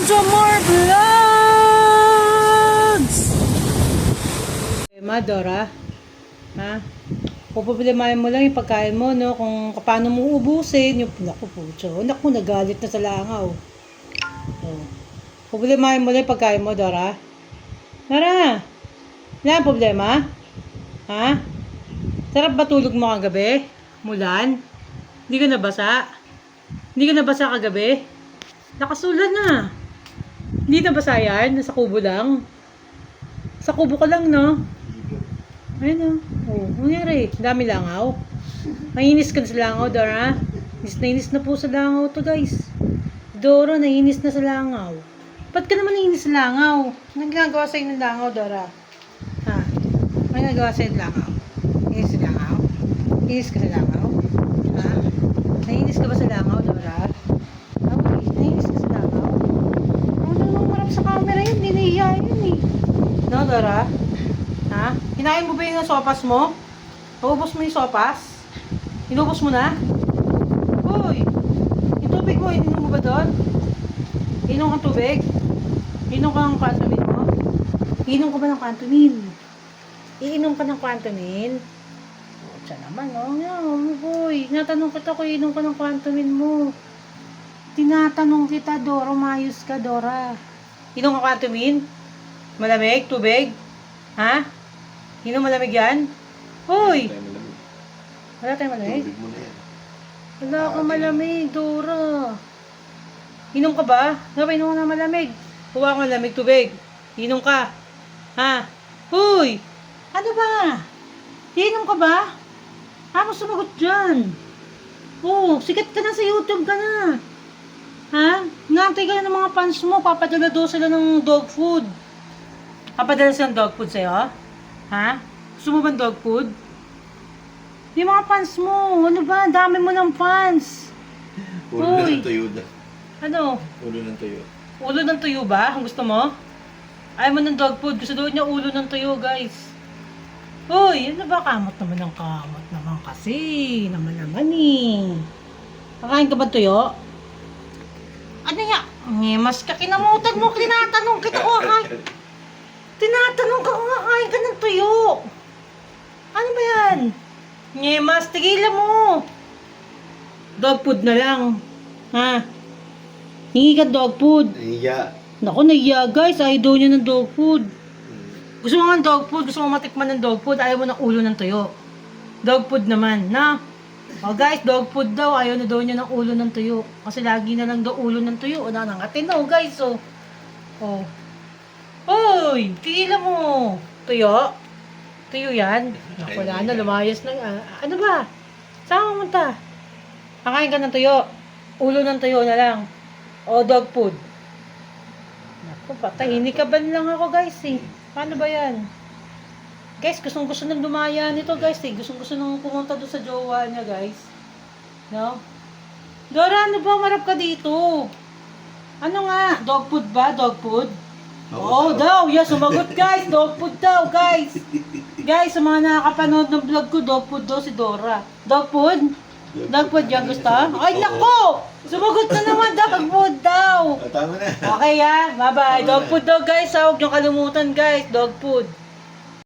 to more vlogs! Dora, ha? Pupublimahin mo lang yung pagkain mo, no? Kung paano mo ubusin, yung naku pucho. Naku, nagalit na sa langaw. Oh. Pupublimahin mo lang yung pagkain mo, Dora. Dora, wala ang problema? Ha? Sarap ba tulog mo kagabi? Mulan? Hindi ka nabasa? Hindi ka nabasa kagabi? Nakasulan na. Hindi nabasa yan? Nasa kubo lang? Sa kubo ka lang, no? Ayun, oh. Nangyari? Dami langaw. Nainis ka na sa langaw, Dora. Nainis na po sa langaw to, guys. Dora, nainis na sa langaw. Ba't ka naman nainis sa langaw? Anong ginagawa sa'yo ng langaw, Dora? Ha? Ano ginagawa sa'yo ng langaw? Nainis sa langaw? Nainis ka sa langaw? Ha? Nainis ka ba sa langaw, Dora? Okay, nainis ka sa langaw? Ano naman marap sa camera yun? Hindi nahiya yun eh. No, Dora? Ha? Hinain mo ba yung sopas mo? Paubos mo yung sopas? Inubos mo na? Uy! Yung tubig mo, ininom mo ba doon? Inom kang tubig? Inom ka ng Quantamin mo? Inom ka ba ng Quantamin? Iinom ka ng Quantamin? Siya naman, uy, natanong kita kung inom ka ng Quantamin mo. Tinatanong kita, Dora, umayos ka, Dora. Inom ka Quantamin? Malamig? Tubig? Ha? Inom malamig yan? Uy! Wala tayong malamig? Tubig mo na yan. Wala akong malamig, Dora. Inom ka ba? Dapat inom ka na malamig. Huwag akong malamig, tubig. Inom ka. Ha? Uy! Ano ba? Inom ka ba? Ako sumagot dyan. Oh, sikat ka na sa YouTube ka na. Ha? Nantay ka na ng mga fans mo. Papadala daw sila ng dog food. Papadala sila ng dog food sa'yo? Ha? Gusto mo ba ng dog food? Yung mga fans mo. Ano ba? Ang dami mo ng fans. Ulo Uy. ng tuyo na. Ano? Ulo ng tuyo. Ulo ng tuyo ba? Ang gusto mo? Ayaw mo ng dog food. Gusto daw niya ulo ng tuyo, guys. Uy, ano ba? Kamot naman ng kamot naman kasi. Naman eh. Kakain ka ba tuyo? Ano ya? Ngemas ka, kinamutan mo. Tinatanong kita ko kakain. Tinatanong ka kung kakain ka ng tuyo. Ano ba yan? Ngemas, tigilan mo. Dog food na lang. Ha? Hingi ka dog food. Iya. Naku, naiya guys. Ayaw daw niya ng dog food. Gusto mo ng dog food, gusto mo matikman ng dog food, ayaw mo ng ulo ng tuyo. Dog food naman, na? O guys, dog food daw, ayaw na daw niya ng ulo ng tuyo. Kasi lagi na lang daw ulo ng tuyo. O nangangatino, guys, o. O. Uy, tigilan mo. Tuyo? Tuyo yan? Naku, wala na, lumayas na. Ano ba? Saan mo munta? Kakain ka ng tuyo. Ulo ng tuyo na lang. O dog food. Naku, patay. Hindi ka ban lang ako, guys, eh. Paano ba yan? Guys, gustong-gusto nang dumaya nito, guys, eh. Gustong-gusto nang pumunta doon sa jowa niya, guys. No? Dora, ano ba? Marap ka dito. Ano nga? Dog food ba? Dog food? Oo daw. Yeah, sumagot, guys. Dog food daw, guys. Guys, sa mga nakakapanood ng vlog ko, dog food daw si Dora. Dog food? Dog food yan gusto? Ay, nako! Sumagot na naman, dog food daw. Tama na. Okay, Bye-bye. Dog food daw, guys. Huwag niyong kalimutan, guys. Dog food.